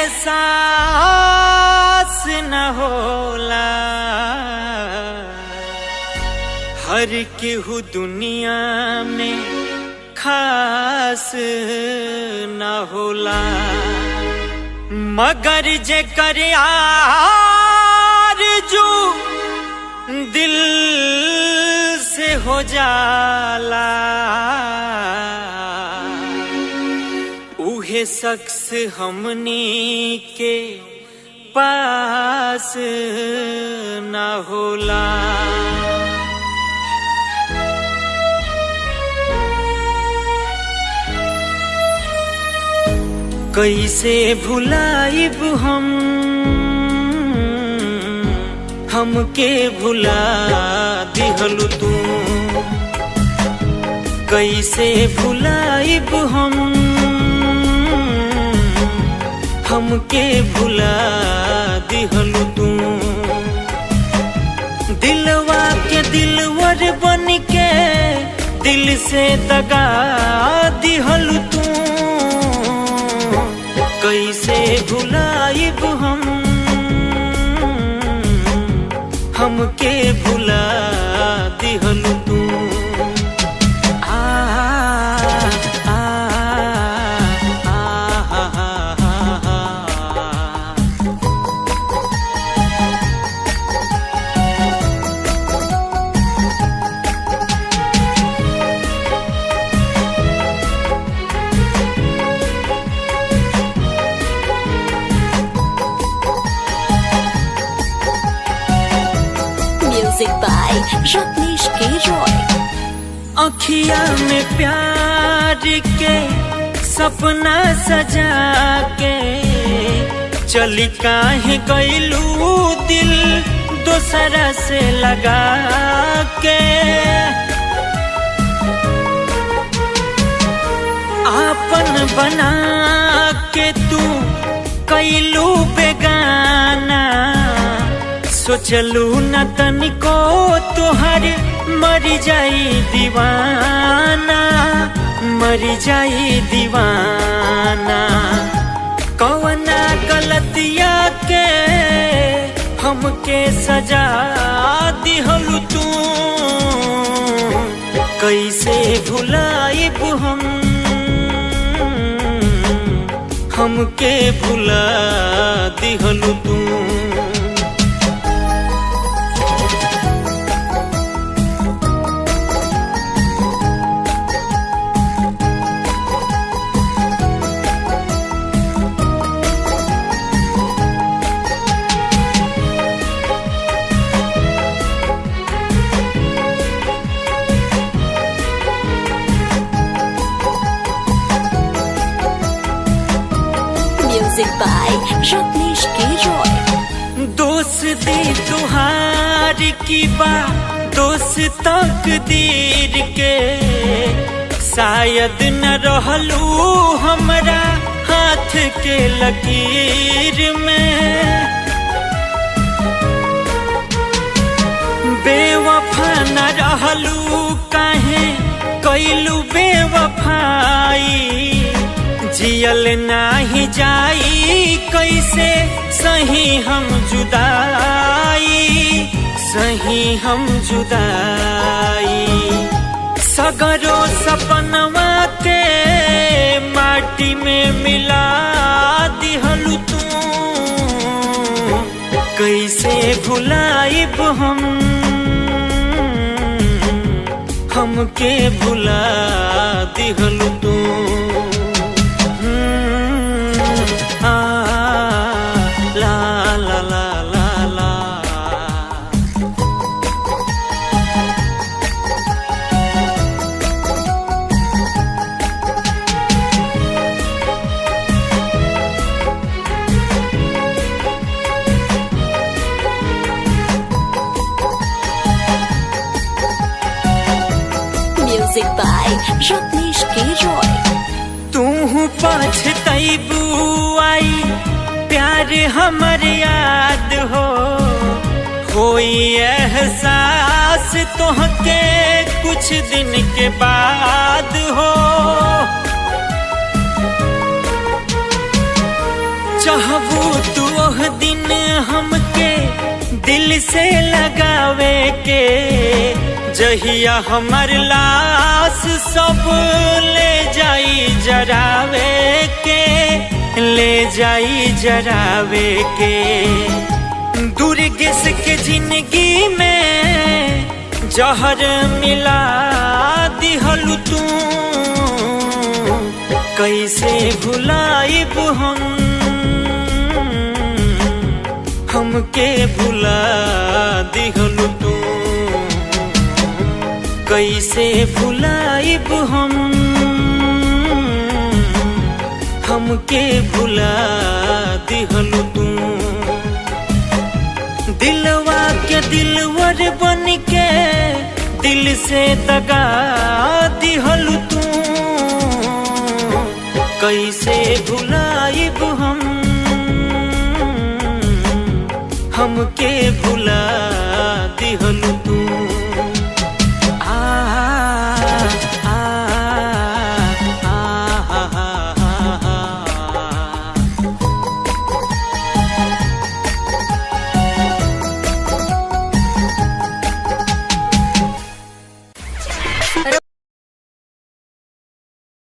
एहसास न होला, हर केहू दुनिया में खास न होला, मगर जेकर आरज़ू दिल से हो जाला, उहे शख्स हमनी के पास न होला। कैसे भुलाइब हमके भुला दिहलु तू, कैसे भुलाइब हमके भुला दिहलु तू, दिलवा के दिलवर बन के दिल से दगा दिहलु तू, कैसे भुलाइब हमके भुला दिहलु तू। Music by Rajneesh K. Roy। अखिया में प्यार के सपना सजा के चली काहे गइलू दिल दोसरा से लगा के, आपन बना के तू कइलू बेगाना, सोचलू न तनिको तोहर मर जाई दीवाना, मर जाई दीवाना, कौना गलतिया के हमके सजा दिहलु तू, कैसे भुलाइब हमके भुला दिहलु तू। Music by Rajneesh K. Roy। दोस्ती तुहार की बा दोस्त तकदीर के, शायद न रहलू हमरा हाथ के लकीर में, बेवफा न रहलू काहे कइलू बेवफाई, जियल नाही जाई कैसे सही हम जुदाई, सही हम जुदाई, सगरो सपनवा के माटी में मिला दिहलु तू, कैसे भुलाइब हमके भुला दिहलु तू। Music by Rajneesh K. Roy। तू पछतैबू आई प्यार हमर याद होई एहसास तोहके कुछ दिन के बाद हो। चाहबू तू ओह दिन हमके दिल से लगावे के, जहिया हमर लाश सब ले जाई जरावे के, ले जाई जरावे के। दुर्गेश के जिंदगी में जहर मिला दिहलु तू, कैसे भुलाइब हमके भुला दिहलु तू, कैसे भुलाइब हमके भुला दिहलु तू। दिलवा के दिलवर बन के दिल से दगा दिहलु तू, कैसे भुलाइब हमके भुला